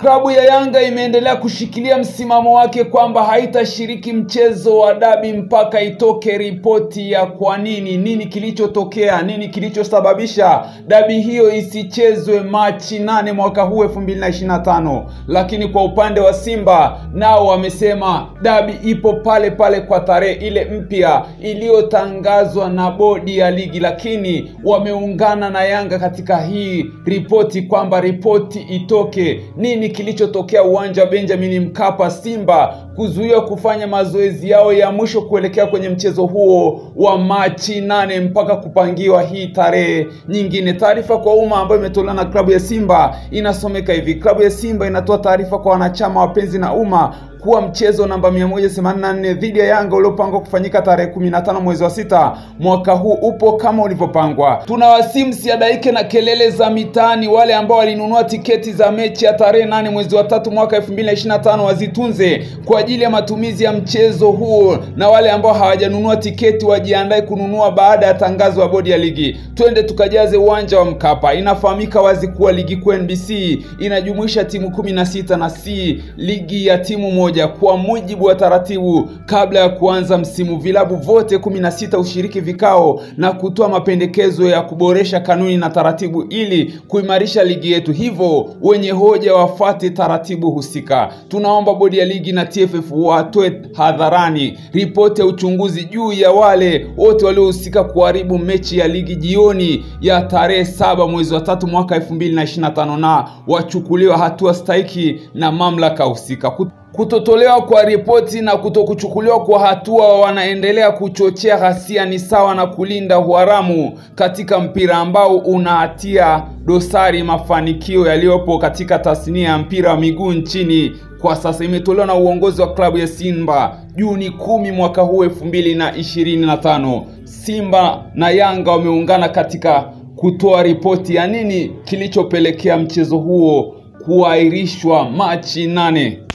Klabu ya Yanga imeendelea kushikilia msimamo wake kwamba haitashiriki mchezo wa dabi mpaka itoke ripoti ya kwa nini kilichotokea, nini kilichosababisha dabi hiyo isichezwe Machi 8 mwaka huu 2025. Lakini kwa upande wa Simba nao wamesema dabi ipo pale pale kwa tarehe ile mpya iliyotangazwa na bodi ya ligi, lakini wameungana na Yanga katika hii ripoti kwamba ripoti itoke nini kilichotokea uwanja wa Benjamin Mkapa, Simba kuzuia kufanya mazoezi yao ya mwisho kuelekea kwenye mchezo huo wa Machi 8 mpaka kupangiwa hii tarehe nyingine. Taarifa kwa umma ambayo imetolewa na klabu ya Simba inasomeka hivi: klabu ya Simba inatoa taarifa kwa wanachama, wapenzi na umma kuwa mchezo namba 184 dhidi ya Yanga uliopangwa kufanyika tarehe 15 mwezi wa 6 mwaka huu upo kama ulivyopangwa. Tunawasihi msiadaike na kelele za mitaani. Wale ambao walinunua tiketi za mechi ya tarehe 8 mwezi wa 3 mwaka 2025 wazitunze kwa ajili ya matumizi ya mchezo huo, na wale ambao hawajanunua tiketi wajiandae kununua baada ya tangazo la bodi ya ligi. Twende tukajaze uwanja wa Mkapa. Inafahamika wazi kuwa ligi kuu NBC inajumuisha timu 16 na si ligi ya timu moja. Kwa mujibu wa taratibu, kabla ya kuanza msimu, vilabu vote 16 ushiriki vikao na kutoa mapendekezo ya kuboresha kanuni na taratibu ili kuimarisha ligi yetu. Hivyo wenye hoja wafuate taratibu husika. Tunaomba bodi ya ligi na TFF watoe hadharani ripoti ya uchunguzi juu ya wale wote waliohusika kuharibu mechi ya ligi jioni ya tarehe 7 mwezi wa 3 mwaka 2025 na wachukuliwa hatua stahiki na mamlaka husika. Kutotolewa kwa ripoti na kutokuchukuliwa kwa hatua wanaendelea kuchochea ghasia ni sawa na kulinda uharamu katika mpira ambao unahatia dosari mafanikio yaliyopo katika tasnia ya mpira wa miguu nchini kwa sasa. Imetolewa na uongozi wa klabu ya Simba Juni 10 mwaka huu 2025. Simba na Yanga wameungana katika kutoa ripoti ya nini kilichopelekea mchezo huo kuahirishwa Machi 8.